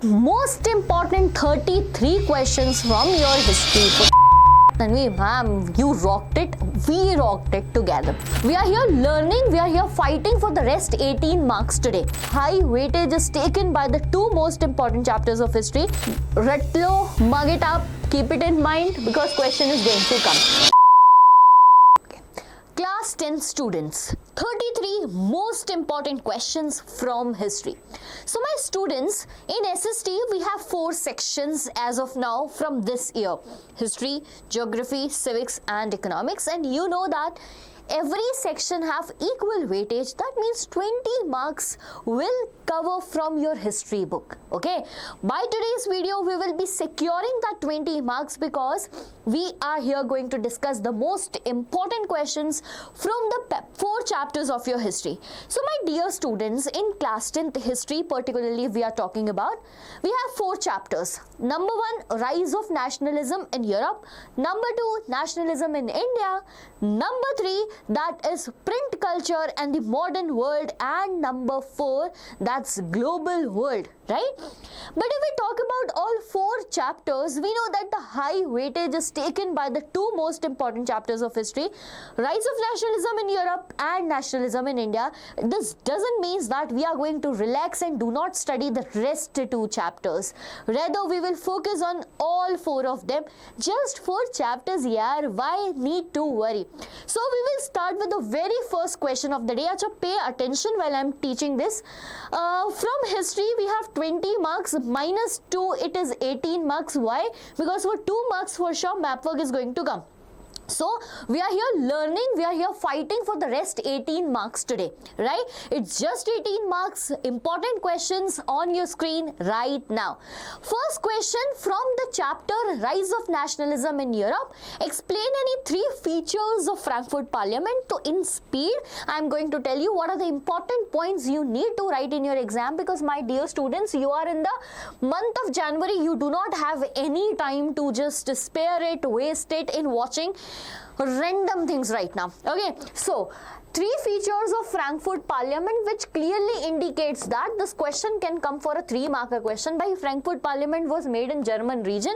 most important 33 questions from your history. Tanvi, ma'am, you rocked it. We rocked it together. We are here learning. We are here fighting for the rest 18 marks today. High weightage is taken by the two most important chapters of history. Retlo, mug it up, keep it in mind because question is going to come. Class 10 students, 33 most important questions from history. So my students, in SST we have 4 sections as of now from this year. History, geography, civics and economics, and you know that every section have equal weightage. That means 20 marks will cover from your history book. Okay, by today's video we will be securing that 20 marks because we are here going to discuss the most important questions from the 4 chapters of your history. So my dear students, in class 10th history particularly we are talking about, we have 4 chapters. Number 1, rise of nationalism in Europe. Number 2, nationalism in India. Number 3, that is print culture and the modern world, and number 4, that's global world, right? But if we talk about all 4 chapters, we know that the high weightage is taken by the 2 most important chapters of history, rise of nationalism in Europe and nationalism in India. This doesn't mean that we are going to relax and do not study the rest 2 chapters. Rather, we will focus on all 4 of them. Just 4 chapters, yaar, why need to worry? So we will start with the very first question of the day. Acha, pay attention while I am teaching this. From history we have 20 marks minus 2, it is 18 marks. Why? Because for 2 marks for sure map work is going to come. So we are here learning, we are here fighting for the rest 18 marks today, right? It's just 18 marks, important questions on your screen right now. First question from the chapter Rise of Nationalism in Europe. Explain any 3 features of Frankfurt Parliament. So in speed, I am going to tell you what are the important points you need to write in your exam, because my dear students, you are in the month of January. You do not have any time to just spare it, waste it in watching random things right now. Okay, so 3 features of Frankfurt Parliament which clearly indicates that this question can come for a 3-marker question. By Frankfurt Parliament was made in German region.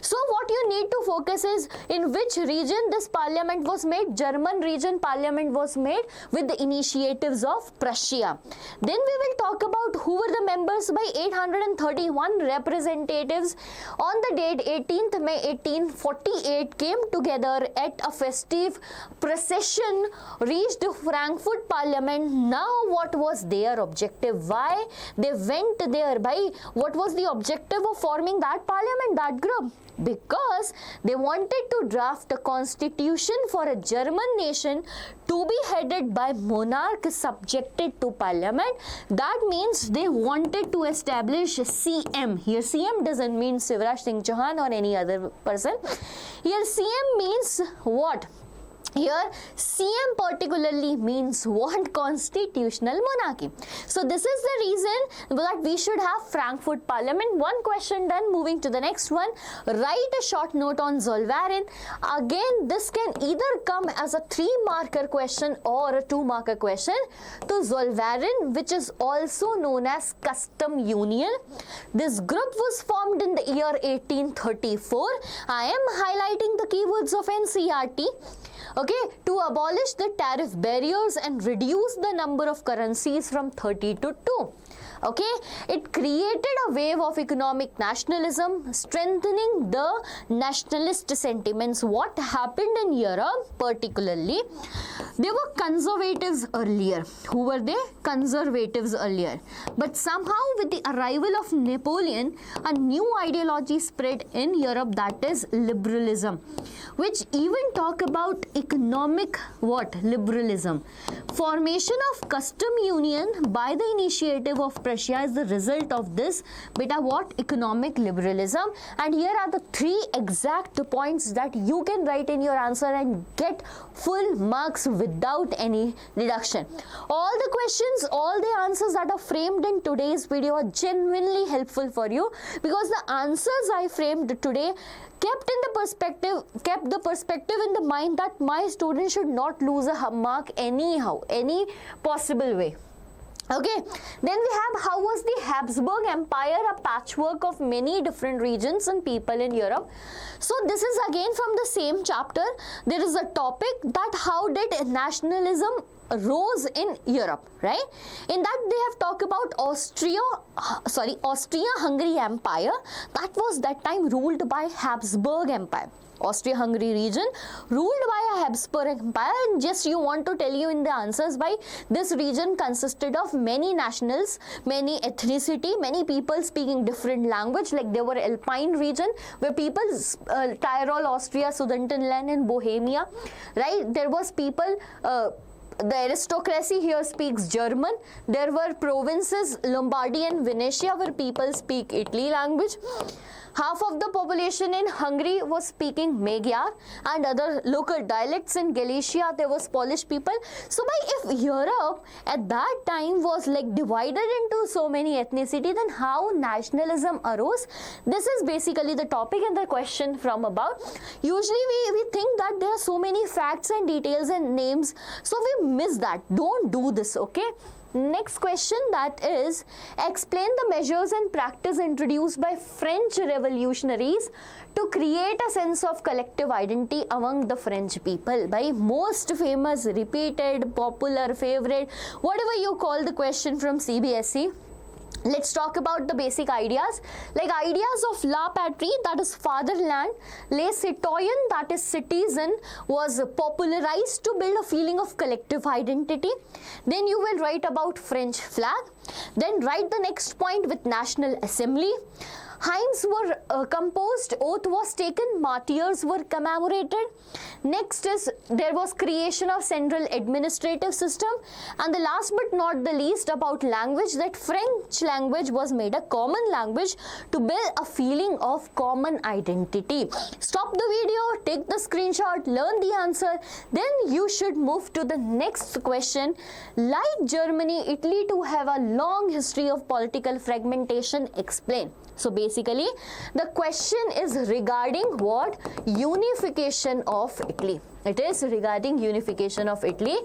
So what you need to focus is in which region this parliament was made. German region parliament was made with the initiatives of Prussia. Then we will talk about who were the members. By 831 representatives on the date 18th May 1848 came together at a festive procession, reached Frankfurt Parliament. Now what was their objective? Why they went there? By what was the objective of forming that parliament, that group? Because they wanted to draft a constitution for a German nation to be headed by monarch subjected to parliament. That means they wanted to establish CM. Here CM doesn't mean Shivraj Singh Chauhan or any other person. Here CM means what? Here CM particularly means what? Constitutional monarchy. So this is the reason that we should have Frankfurt Parliament. One question done. Moving to the next one. Write a short note on Zollverein. Again, this can either come as a 3-marker question or a 2-marker question. So Zollverein, which is also known as custom union, this group was formed in the year 1834. I am highlighting the keywords of NCERT. Okay, to abolish the tariff barriers and reduce the number of currencies from 30 to 2. Okay, it created a wave of economic nationalism, strengthening the nationalist sentiments. What happened in Europe particularly? They were conservatives earlier. Who were they? Conservatives earlier. But somehow with the arrival of Napoleon, a new ideology spread in Europe, that is liberalism, which even talk about economic what? Liberalism. Formation of custom union by the initiative of Prussia is the result of this beta what? Economic liberalism. And here are the 3 exact points that you can write in your answer and get full marks without any deduction. All the questions, all the answers that are framed in today's video are genuinely helpful for you, because the answers I framed today kept the perspective in the mind that my student should not lose a mark anyhow, any possible way. Okay, then we have how was the Habsburg Empire a patchwork of many different regions and people in Europe. So this is again from the same chapter. There is a topic that how did nationalism rose in Europe, right? In that they have talked about Austria-Hungary Empire that was that time ruled by Habsburg Empire. Austria-Hungary region ruled by a Habsburg Empire, and just you want to tell you in the answers by this region consisted of many nationals, many ethnicity, many people speaking different language, like there were Alpine region where people Tyrol, Austria, Sudetenland and Bohemia, right? There was people the aristocracy here speaks German. There were provinces Lombardy and Venetia where people speak Italy language. Half of the population in Hungary was speaking Magyar and other local dialects. In Galicia there was Polish people. So if Europe at that time was like divided into so many ethnicity, then how nationalism arose? This is basically the topic and the question from above. Usually we think that there are so many facts and details and names, so we miss that. Don't do this, okay? Next question, that is, explain the measures and practice introduced by French revolutionaries to create a sense of collective identity among the French people. By most famous, repeated, popular, favorite, whatever you call the question from CBSE. Let's talk about the basic ideas, like ideas of la patrie, that is fatherland, les citoyens, that is citizen, was popularized to build a feeling of collective identity. Then you will write about French flag. Then write the next point with National Assembly. Hymns were composed, oath was taken, martyrs were commemorated. Next is there was creation of central administrative system, and the last but not the least about language, that French language was made a common language to build a feeling of common identity. Stop the video, take the screenshot, learn the answer, then you should move to the next question. Like Germany, Italy too have a long history of political fragmentation. Explain. So basically the question is regarding what? Unification of Italy. It is regarding unification of Italy.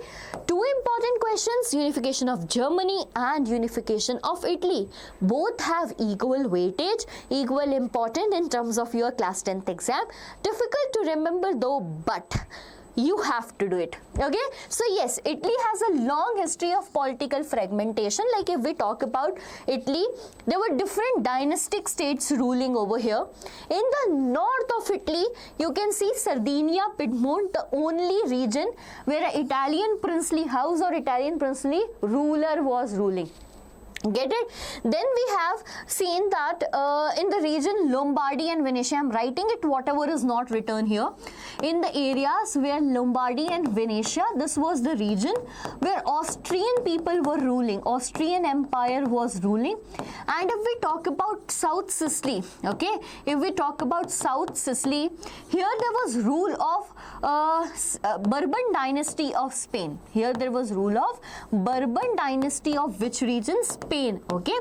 Two important questions, unification of Germany and unification of Italy. Both have equal weightage, equal important in terms of your class 10th exam. Difficult to remember though, but you have to do it. Okay, so yes, Italy has a long history of political fragmentation. Like if we talk about Italy, there were different dynastic states ruling over here. In the north of Italy, you can see Sardinia, Piedmont, the only region where an Italian princely house or Italian princely ruler was ruling. Get it? Then we have seen that in the region Lombardy and Venetia, I'm writing it whatever is not written here. In the areas where Lombardy and Venetia, this was the region where Austrian people were ruling, Austrian Empire was ruling. And if we talk about South Sicily, okay, if we talk about South Sicily, here there was rule of Bourbon dynasty of Spain. Here there was rule of Bourbon dynasty of which region? Spain, okay.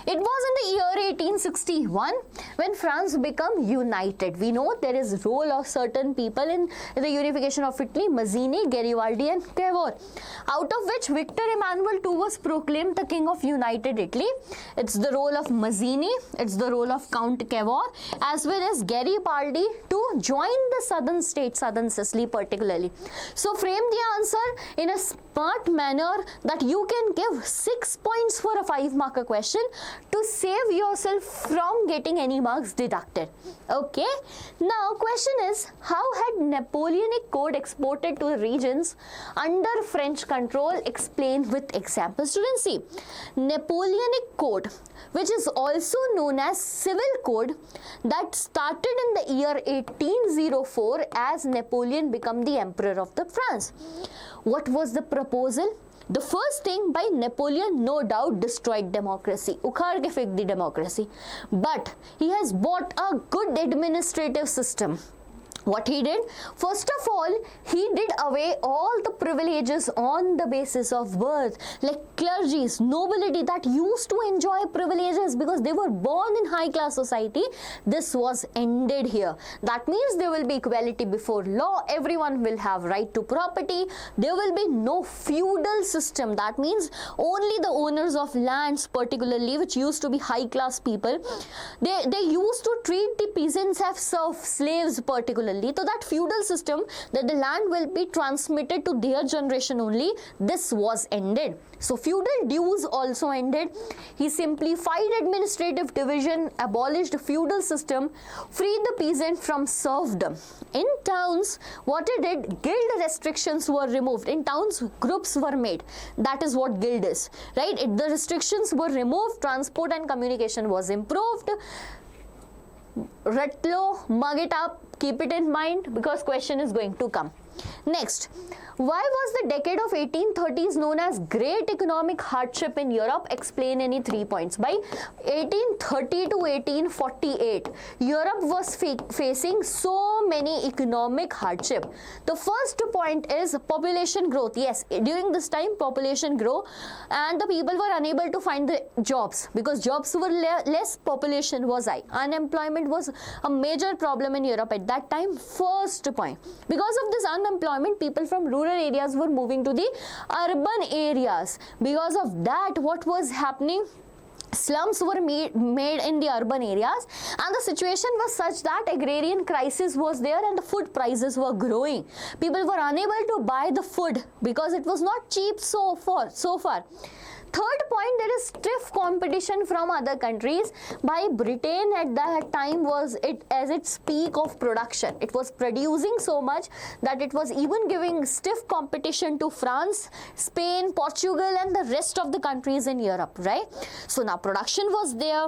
It was in the year 1861 when France became united. We know there is role of certain people in the unification of Italy, Mazzini, Garibaldi and Cavour, out of which Victor Emmanuel II was proclaimed the king of united Italy. It's the role of Mazzini, it's the role of Count Cavour as well as Garibaldi to join the southern state, southern Sicily particularly. So frame the answer in a smart manner that you can give 6 points for a 5-marker question to save yourself from getting any marks deducted. Okay, now question is, how had Napoleonic code exported to the regions under French control? Explain with example. Students, see, Napoleonic code, which is also known as civil code, that started in the year 1804 as Napoleon became the emperor of the France. What was the proposal? The first thing, by Napoleon no doubt destroyed democracy, उखाड़ के फेंक दी democracy, but he has bought a good administrative system. What he did? First of all, he did away all the privileges on the basis of birth, like clergies, nobility that used to enjoy privileges because they were born in high class society. This was ended here. That means there will be equality before law, everyone will have right to property, there will be no feudal system. That means only the owners of lands, particularly which used to be high class people, they used to treat the peasants as serfs, slaves particularly. So that feudal system that the land will be transmitted to their generation only, this was ended. So feudal dues also ended. He simplified administrative division, abolished feudal system, freed the peasant from serfdom. In towns, what it did, guild restrictions were removed. In towns, groups were made. That is what guild is, right? The restrictions were removed, transport and communication was improved. Ratlo, mug it up, keep it in mind because question is going to come. Next, why was the decade of 1830s known as Great Economic Hardship in Europe? Explain any 3 points. By 1830 to 1848, Europe was facing so many economic hardship. The first point is population growth. Yes, during this time population grew and the people were unable to find the jobs because jobs were less, population was high. Unemployment was a major problem in Europe at that time. First point. Because of this unemployment, people from rural areas were moving to the urban areas. Because of that, what was happening? Slums were made in the urban areas and the situation was such that agrarian crisis was there and the food prices were growing. People were unable to buy the food because it was not cheap so far. Third point, there is stiff competition from other countries. By Britain at that time was it as its peak of production. It was producing so much that it was even giving stiff competition to France, Spain, Portugal and the rest of the countries in Europe, right? So now production was there,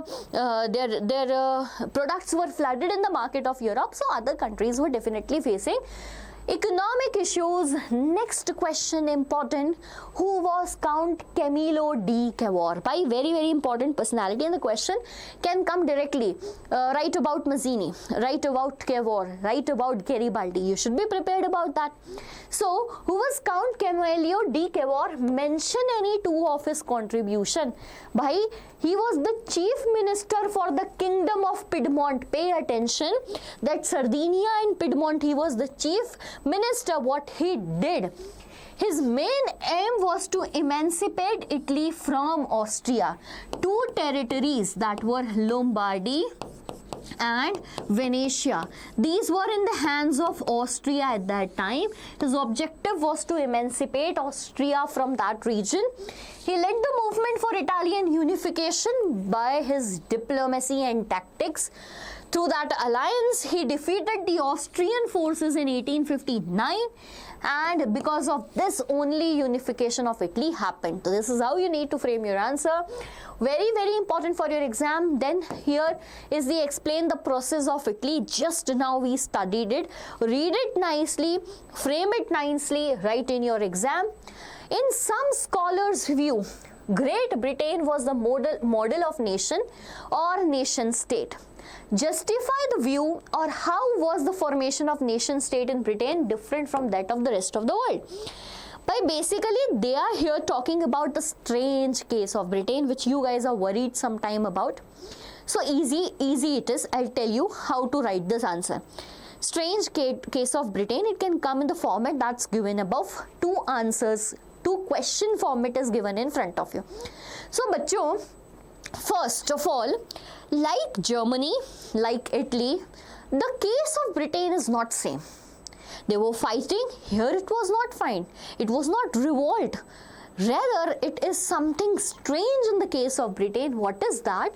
their products were flooded in the market of Europe, so other countries were definitely facing economic issues. Next question important. Who was Count Camillo di Cavour? By very important personality, and the question can come directly. Write about Mazzini, write about Cavour, write about Garibaldi. You should be prepared about that. So, who was Count Camillo di Cavour? Mention any two of his contribution. By he was the chief minister for the kingdom of Piedmont. Pay attention that Sardinia and Piedmont, he was the chief minister. What he did, his main aim was to emancipate Italy from Austria. Two territories that were Lombardy and Venetia. These were in the hands of Austria at that time. His objective was to emancipate Austria from that region. He led the movement for Italian unification by his diplomacy and tactics. Through that alliance, he defeated the Austrian forces in 1859, and because of this only unification of Italy happened. So this is how you need to frame your answer. Very important for your exam. Then here is the explain the process of Italy. Just now we studied it. Read it nicely, frame it nicely, write in your exam. In some scholars' view, Great Britain was the model of nation or nation state. Justify the view, or how was the formation of nation state in Britain different from that of the rest of the world? By basically they are here talking about the strange case of Britain, which you guys are worried sometime about. So easy it is. I'll tell you how to write this answer. Strange case of Britain, it can come in the format that's given above. Two answers, two question format is given in front of you. So bachcho, first of all, like Germany, like Italy, the case of Britain is not same. They were fighting, here it was not fine. It was not revolt. Rather, it is something strange in the case of Britain. What is that?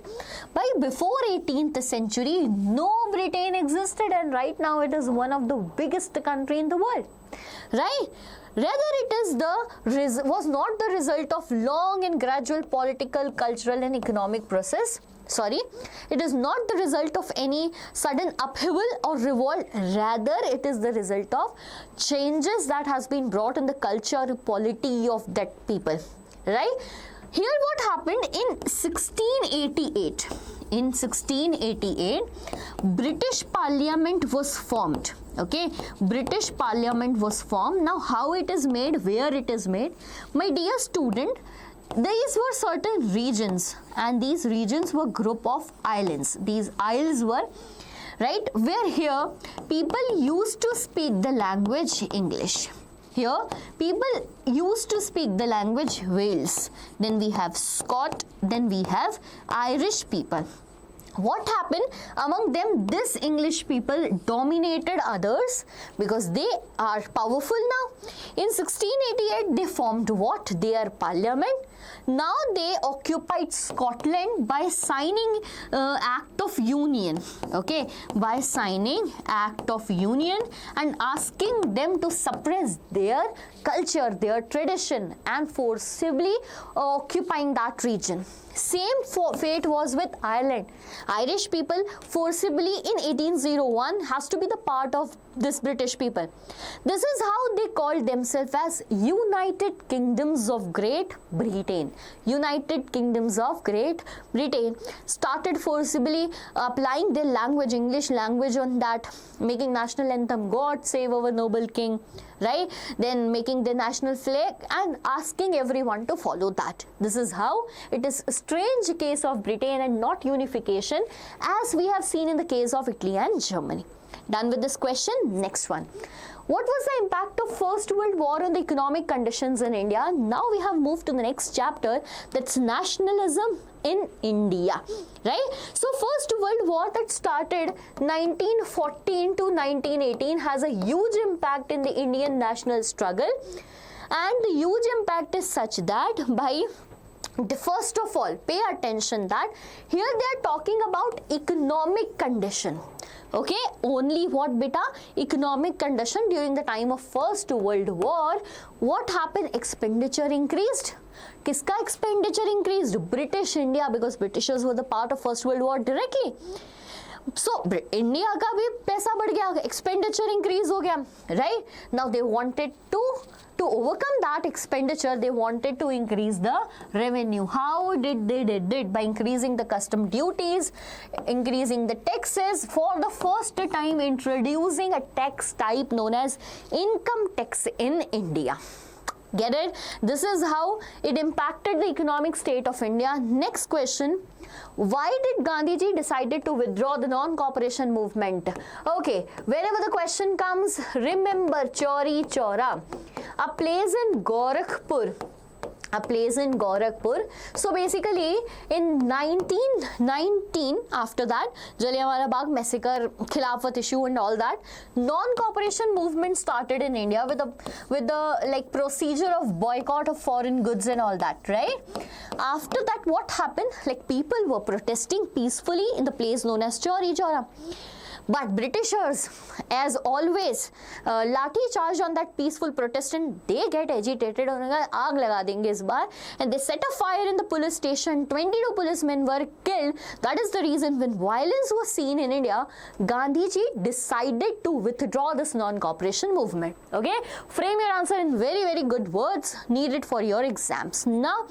By before 18th century, no Britain existed, and right now it is one of the biggest country in the world. Right? Rather, it was not the result of long and gradual political, cultural and economic process. It is not the result of any sudden upheaval or revolt. Rather, it is the result of changes that has been brought in the culture, polity of that people. Right? Here what happened in 1688. In 1688, British Parliament was formed. Okay, British Parliament was formed. Now, how it is made, where it is made, my dear student, these were certain regions, and these regions were group of islands. These isles were, right, where here people used to speak the language English. Here people used to speak the language Wales. Then we have Scot, then we have Irish people. What happened among them? This English people dominated others because they are powerful now. In 1688 they formed what? Their parliament. Now they occupied Scotland by signing Act of Union, okay, by signing Act of Union and asking them to suppress their culture, their tradition, and forcibly occupying that region. Same fate was with Ireland. Irish people forcibly in 1801 has to be the part of this British people. This is how they called themselves as United Kingdoms of Great Britain. United Kingdoms of Great Britain started forcibly applying their language, English language on that, making national anthem, God save our noble king, right? Then making the national flag and asking everyone to follow that. This is how it is a strange case of Britain and not unification, as we have seen in the case of Italy and Germany. Done with this question. Next one. What was the impact of First World War on the economic conditions in India? Now we have moved to the next chapter, that's nationalism in India, right? So First World War that started 1914 to 1918 has a huge impact in the Indian national struggle, and the huge impact is such that by first of all, pay attention that here they are talking about economic condition. Okay, only what beta? Economic condition during the time of First World War. What happened? Expenditure increased. Kiska expenditure increased? British India, because Britishers were the part of First World War directly. So India का भी पैसा बढ़ गया, expenditure increase हो गया, right? Now they wanted to overcome that expenditure, they wanted to increase the revenue. How did they did it? By increasing the custom duties, increasing the taxes, for the first time introducing a tax type known as income tax in India. Get it? This is how it impacted the economic state of India. Next question. Why did Gandhiji decided to withdraw the non-cooperation movement? Okay, whenever the question comes, remember Chauri Chaura, a place in Gorakhpur. So basically in 1919, after that, Jallianwala Bagh massacre, Khilafat issue and all that, non-cooperation movement started in India with the like procedure of boycott of foreign goods and all that, right? After that, what happened? Like people were protesting peacefully in the place known as Chauri Chaura. But Britishers, as always, लाठी charge on that peaceful protestant. They get agitated और आग लगा देंगे इस बार, and they set a fire in the police station. 22 policemen were killed. That is the reason when violence was seen in India, Gandhiji decided to withdraw this non-cooperation movement. Okay, frame your answer in very, very good words needed for your exams. Now,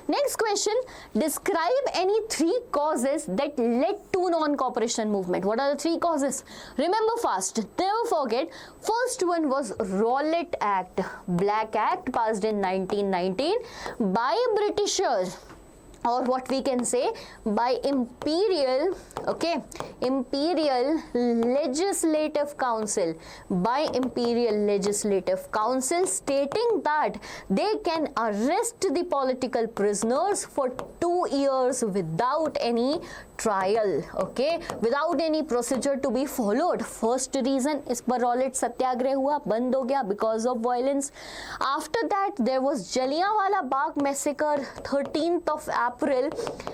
next question, describe any three causes that led to non-cooperation movement. What are the three causes? Remember fast, never forget. First one was Rowlatt Act, Black Act passed in 1919 by Britishers, or what we can say by Imperial Legislative Council, stating that they can arrest the political prisoners for 2 years without any trial, okay, without any procedure to be followed. First reason is पर Rowlatt सत्याग्रह हुआ, बंद हो गया because of violence. After that there was Jallianwala Bagh massacre, 13th of April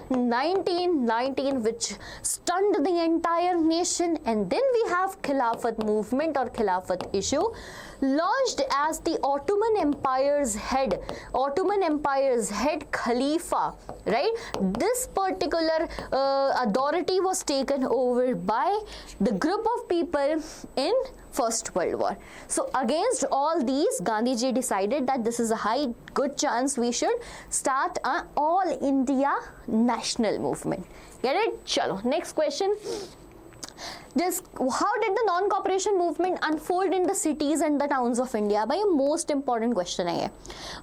1919, which stunned the entire nation. And then we have Khilafat movement or Khilafat issue, launched as the Ottoman Empire's head Khalifa, right? This particular authority was taken over by the group of people in First World War. So against all these, Gandhiji decided that this is a high good chance we should start an all India national movement. Get it? Chalo. Next question. Just how did the non-cooperation movement unfold in the cities and the towns of India? By a most important question hai,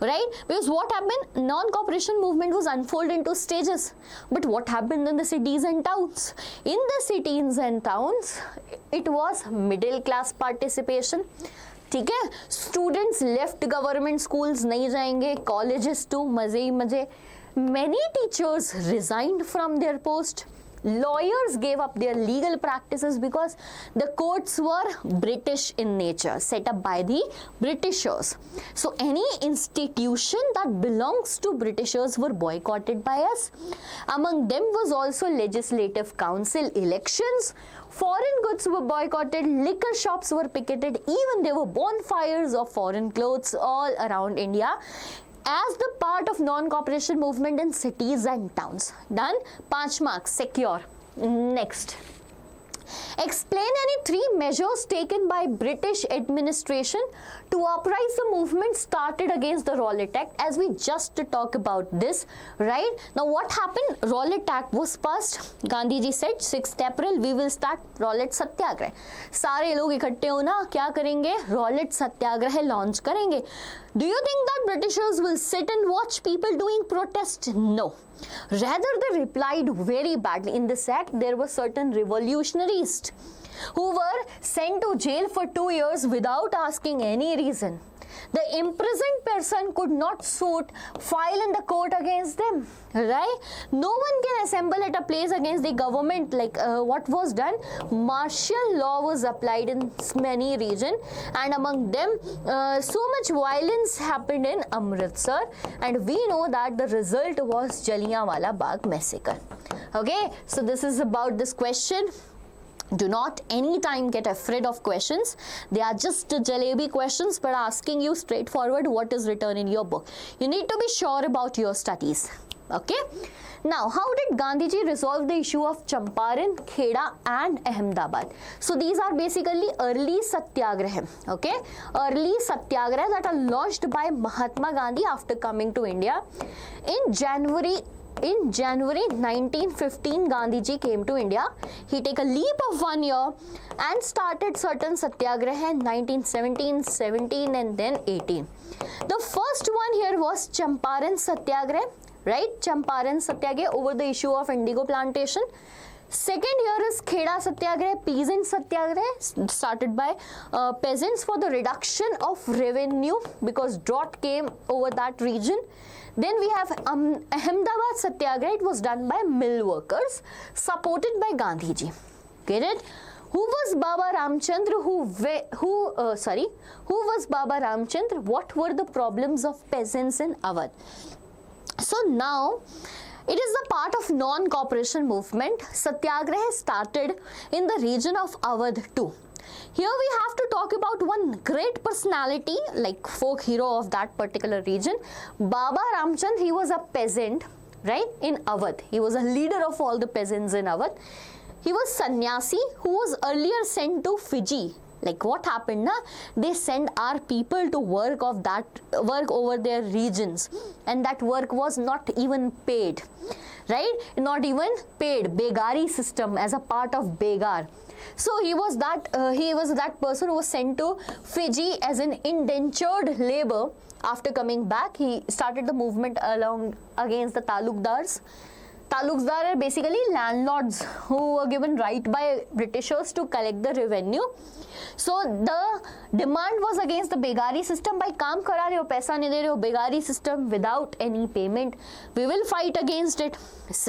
right? Because what happened? Non-cooperation movement was unfolded into stages. But what happened in the cities and towns? In the cities and towns, it was middle class participation. ठीक है, students left government schools नहीं जाएंगे, colleges to मजे ही मजे. Many teachers resigned from their post. Lawyers gave up their legal practices because the courts were British in nature, set up by the Britishers. So any institution that belongs to Britishers were boycotted by us. Among them was also legislative council elections. Foreign goods were boycotted, liquor shops were picketed, even there were bonfires of foreign clothes all around India as the part of non-cooperation movement in cities and towns. Done? 5 marks, secure. Next. Explain any 3 measures taken by British administration to uprise the movement started against the Rowlatt Act, as we just talked about this, right? Now what happened? Rowlatt Act was passed. Gandhiji said 6th April we will start Rowlatt Satyagrah. सारे लोग इकट्ठे हो ना, क्या करेंगे? Rowlatt Satyagrah launch करेंगे. Do you think that Britishers will sit and watch people doing protest? No. Rather, they replied very badly. In this act, there were certain revolutionists who were sent to jail for 2 years without asking any reason. The imprisoned person could not file in the court against them, right? No one can assemble at a place against the government. Like what was done? Martial law was applied in many regions, and among them so much violence happened in Amritsar, and we know that the result was Jallianwala Bagh massacre. Okay, so this is about this question. Do not anytime get afraid of questions. They are just jalebi questions, but asking you straightforward what is written in your book. You need to be sure about your studies. Okay. Now, how did Gandhiji resolve the issue of Champaran, Kheda and Ahmedabad? So these are basically early satyagraha. Okay, early satyagraha that are launched by Mahatma Gandhi after coming to India. In January 1915, Gandhiji came to India. He took a leap of 1 year and started certain satyagraha in 1917, 17 and then 18. The first one here was Champaran Satyagraha, right? Champaran Satyagraha over the issue of indigo plantation. Second here is Kheda Satyagraha, peasant Satyagraha, started by peasants for the reduction of revenue because drought came over that region. Then we have Ahmedabad Satyagraha. It was done by mill workers, supported by Gandhiji. Get it? Who was Baba Ramchandra? Who was Baba Ramchandra? What were the problems of peasants in Awadh? So now, it is the part of non-cooperation movement. Satyagraha started in the region of Awadh too. Here we have to talk about one great personality, like folk hero of that particular region. Baba Ramchand, he was a peasant, right, in Awadh. He was a leader of all the peasants in Awadh. He was sannyasi who was earlier sent to Fiji. Like what happened, na? They send our people to work over their regions, and that work was not even paid, right? Not even paid. Begari system as a part of Begar. So he was that person who was sent to Fiji as an indentured labor. After coming back, he started the movement against the Talukdars. Talukdar are basically landlords who were given right by Britishers to collect the revenue. So the demand was against the Begari system. By kaam kara rahe ho, paisa nahi de rahe ho, Begari system without any payment. We will fight against it.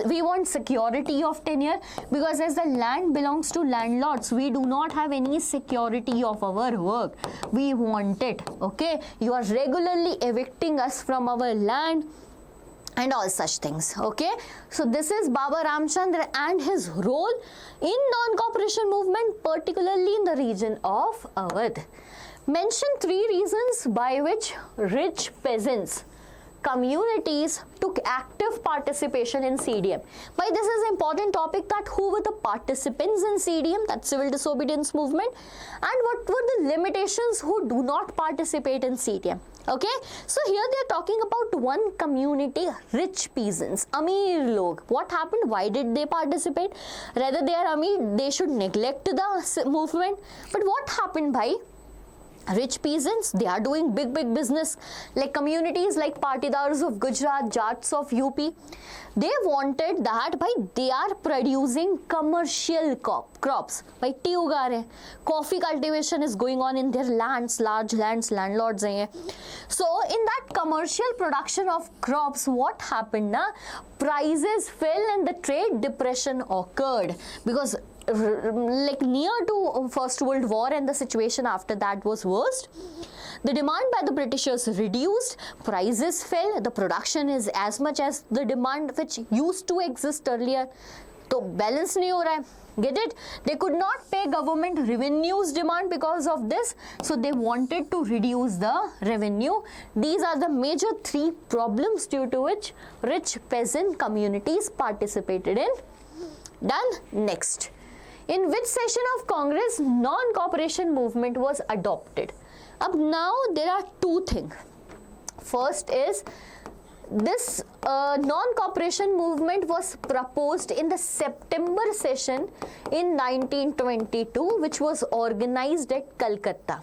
We want security of tenure because as the land belongs to landlords, we do not have any security of our work. We want it. Okay, you are regularly evicting us from our land and all such things. Okay, so this is Baba Ramchandra and his role in non-cooperation movement, particularly in the region of Awadh. Mention 3 reasons by which rich peasants communities took active participation in CDM. Why this is an important topic, that who were the participants in CDM, that civil disobedience movement, and what were the limitations who do not participate in CDM. Okay, so here they are talking about one community, rich peasants, Amir log. What happened? Why did they participate? Rather they are Amir, they should neglect the movement. But what happened, bhai? Rich peasants, they are doing big business, like communities like Patidars of Gujarat, Jats of UP. They wanted that by they are producing commercial crops. By tea uga rahe, coffee cultivation is going on in their lands, large lands, landlords hain. So in that commercial production of crops, what happened na? Prices fell and the trade depression occurred because like near to First World War, and the situation after that was worst. The demand by the Britishers reduced, prices fell, the production is as much as the demand which used to exist earlier. So balance nahi ho raha hai. Get it? They could not pay government revenues demand because of this, so they wanted to reduce the revenue. These are the major three problems due to which rich peasant communities participated in. Done? Next. In which session of Congress non-cooperation movement was adopted? Up now there are two things. First is this non-cooperation movement was proposed in the September session in 1922, which was organized at Calcutta.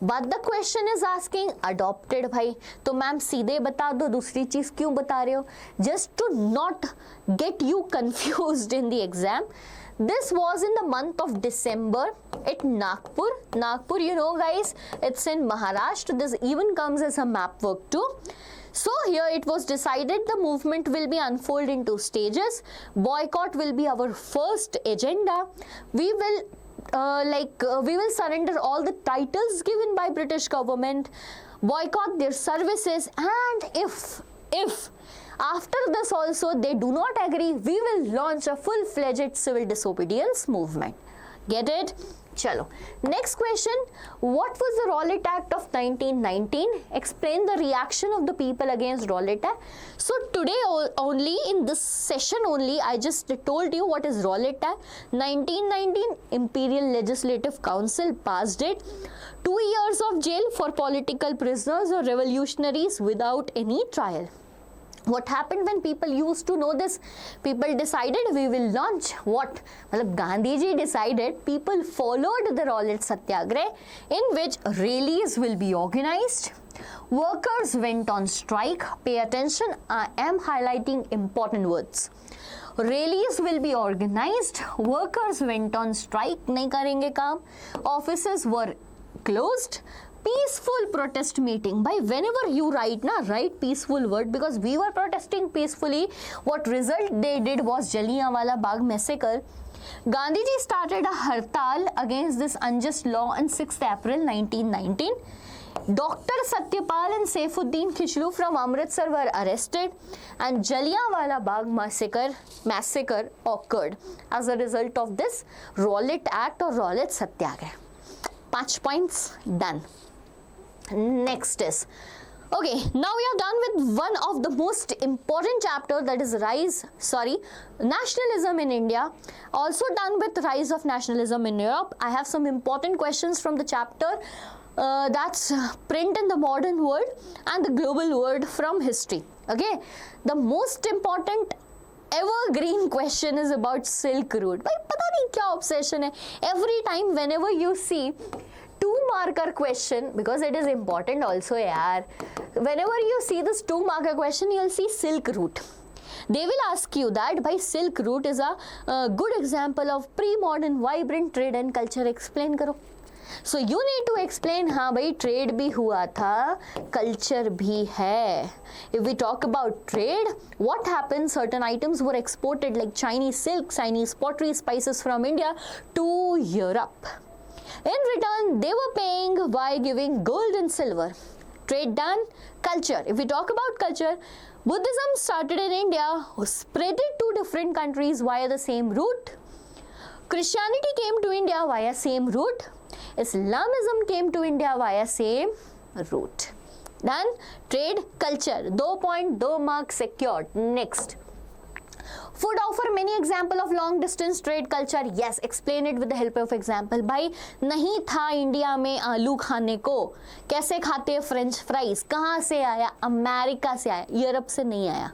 But the question is asking adopted भाई, तो ma'am सीधे बता दो, दूसरी चीज क्यों बता रहे हो? Just to not get you confused in the exam. This was in the month of December at Nagpur. Nagpur, you know guys, it's in Maharashtra. This even comes as a map work too. So here it was decided the movement will be unfolded into stages. Boycott will be our first agenda. We will we will surrender all the titles given by British government, boycott their services, and if after this also they do not agree, we will launch a full-fledged civil disobedience movement. Get it? Chalo. Next question. What was the Rowlatt Act of 1919? Explain the reaction of the people against Rowlatt Act. So today only, in this session only, I just told you what is Rowlatt Act. 1919, Imperial Legislative Council passed it. 2 years of jail for political prisoners or revolutionaries without any trial. What happened when people used to know this? People decided we will launch what? Gandhiji decided, people followed the Rowlatt Satyagrah, in which rallies will be organized. Workers went on strike. Pay attention, I am highlighting important words. Rallies will be organized. Workers went on strike. Nahi karenge kaam. Offices were closed. Peaceful protest meeting. By whenever you write peaceful word, because we were protesting peacefully. What result they did was Jallianwala Bagh massacre. Gandhiji started a hartal against this unjust law on 6th April 1919. Dr. Satyapal and Saifuddin Khishru from Amritsar were arrested, and Jallianwala Bagh massacre occurred as a result of this Rowlatt Act or Rowlatt Satyagrah. 5 points done. Next is, okay, now we are done with one of the most important chapter, that is nationalism in India. Also done with rise of nationalism in Europe. I have some important questions from the chapter, that's print in the modern world and the global world from history. Okay, the most important evergreen question is about Silk Route. Bhai, pata nahi kya obsession hai. Every time whenever you see 2-marker question, because it is important also yaar, whenever you see this 2-marker question, you'll see Silk Route. They will ask you that by Silk Route is a good example of pre-modern vibrant trade and culture. Explain karo. So you need to explain, हाँ भाई trade भी हुआ था, culture भी है. If we talk about trade, what happens? Certain items were exported like Chinese silk, Chinese pottery, spices from India to Europe. In return, they were paying by giving gold and silver. Trade done. Culture. If we talk about culture, Buddhism started in India, spread it to different countries via the same route. Christianity came to India via same route. Islamism came to India via same route. Done. Trade, culture. 2 point, 2 marks secured. Next. Food offer many example of long distance trade culture. Yes, explain it with the help of example. भाई नहीं था India में आलू खाने को, कैसे खाते हैं फ्रेंच फ्राइज, कहाँ से आया, अमेरिका से आया, यूरोप से नहीं आया.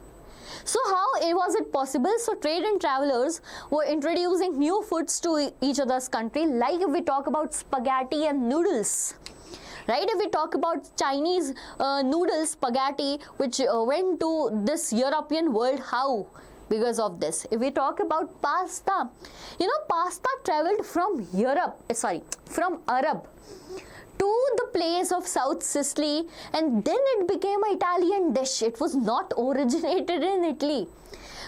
So how was it possible? So trade and travelers were introducing new foods to each other's country. Like if we talk about spaghetti and noodles, right? If we talk about Chinese noodles, spaghetti, which went to this European world, how? Because of this. If we talk about pasta, you know, pasta traveled from from Arab to the place of South Sicily, and then it became an Italian dish. It was not originated in Italy,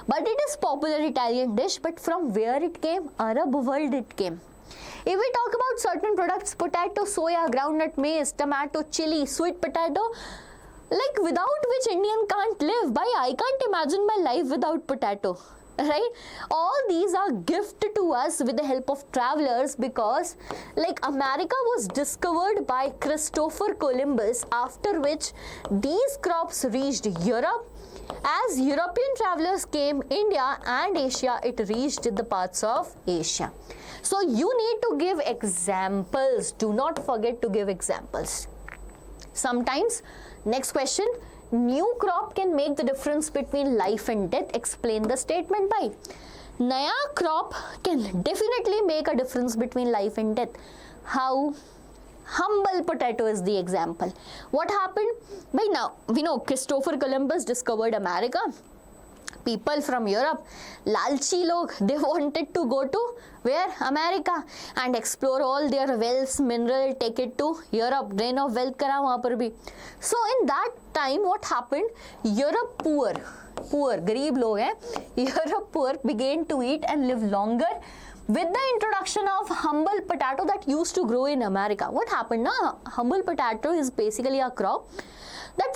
but it is popular Italian dish. But from where it came? Arab world it came. If we talk about certain products, potato, soya, groundnut, maize, tomato, chili, sweet potato, like without which Indian can't live. By I can't imagine my life without potato. Right? All these are gifted to us with the help of travelers, because like America was discovered by Christopher Columbus, after which these crops reached Europe. As European travelers came India and Asia, it reached the parts of Asia. So you need to give examples. Do not forget to give examples. Sometimes, next question, new crop can make the difference between life and death. Explain the statement by. Naya crop can definitely make a difference between life and death. How? Humble potato is the example. What happened? By now, we know Christopher Columbus discovered America. People from Europe, lalchi log, they wanted to go to where? America, and explore all their wealth, mineral, take it to Europe, drain of wealth kara wahan par bhi. So in that time what happened? Europe poor, gareeb log hai, Europe poor began to eat and live longer with the introduction of humble potato that used to grow in America. What happened na? Humble potato is basically a crop that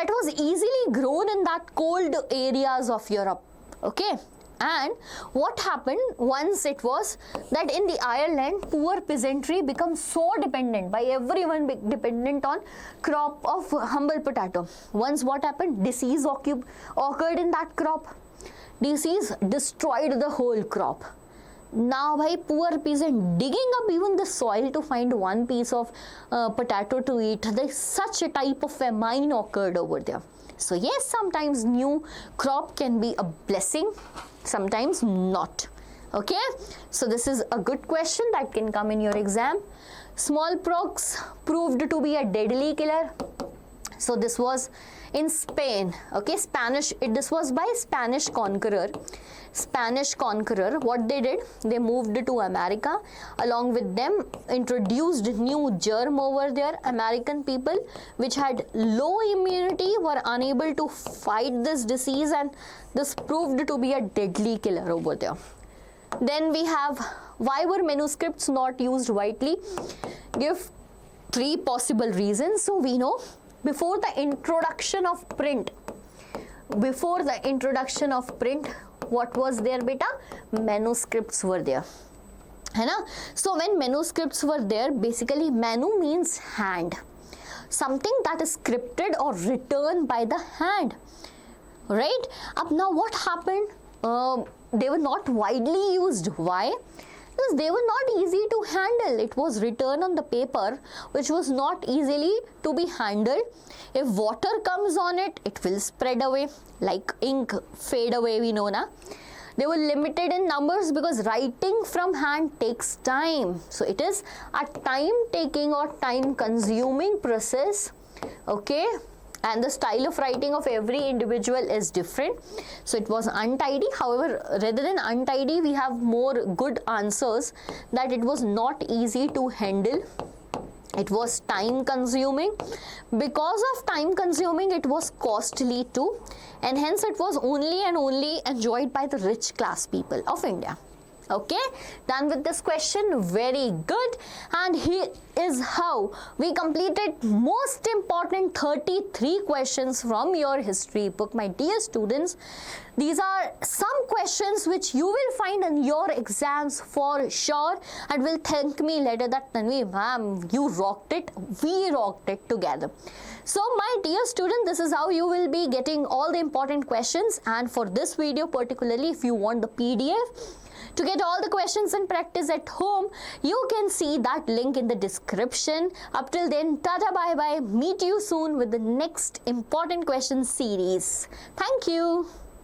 was easily grown in that cold areas of Europe. Okay, and what happened once it was that in the Ireland, poor peasantry become so dependent, by everyone dependent on crop of humble potato. Once what happened? Disease occurred in that crop. Disease destroyed the whole crop. Now, bhai, poor peasant digging up even the soil to find one piece of potato to eat. Such a type of famine occurred over there. So yes, sometimes new crop can be a blessing, sometimes not. Okay, so this is a good question that can come in your exam. Smallpox proved to be a deadly killer. So this was in Spain. Okay, this was by Spanish conqueror. What they did, they moved to America. Along with them, introduced new germ over there. American people which had low immunity were unable to fight this disease, and this proved to be a deadly killer over there. Then we have, why were manuscripts not used widely? Give 3 possible reasons. So we know, before the introduction of print, what was there, beta? Manuscripts were there. है ना? So when manuscripts were there, basically manu means hand, something that is scripted or written by the hand, right? Up now what happened? They were not widely used. Why? Because they were not easy to handle. It was written on the paper, which was not easily to be handled. If water comes on it, it will spread away, like ink fade away, we know na. They were limited in numbers because writing from hand takes time. So it is a time-taking or time-consuming process. Okay. And the style of writing of every individual is different. So it was untidy. However, rather than untidy, we have more good answers that it was not easy to handle. It was time consuming. Because of time consuming, it was costly too. And hence it was only and only enjoyed by the rich class people of India. Okay, done with this question. Very good. And here is how we completed most important 33 questions from your history book, my dear students. These are some questions which you will find in your exams for sure, and will thank me later that Tanvi ma'am, you rocked it, we rocked it together. So my dear student, this is how you will be getting all the important questions. And for this video particularly, if you want the PDF to get all the questions and practice at home, you can see that link in the description. Up till then, tata bye bye. Meet you soon with the next important question series. Thank you.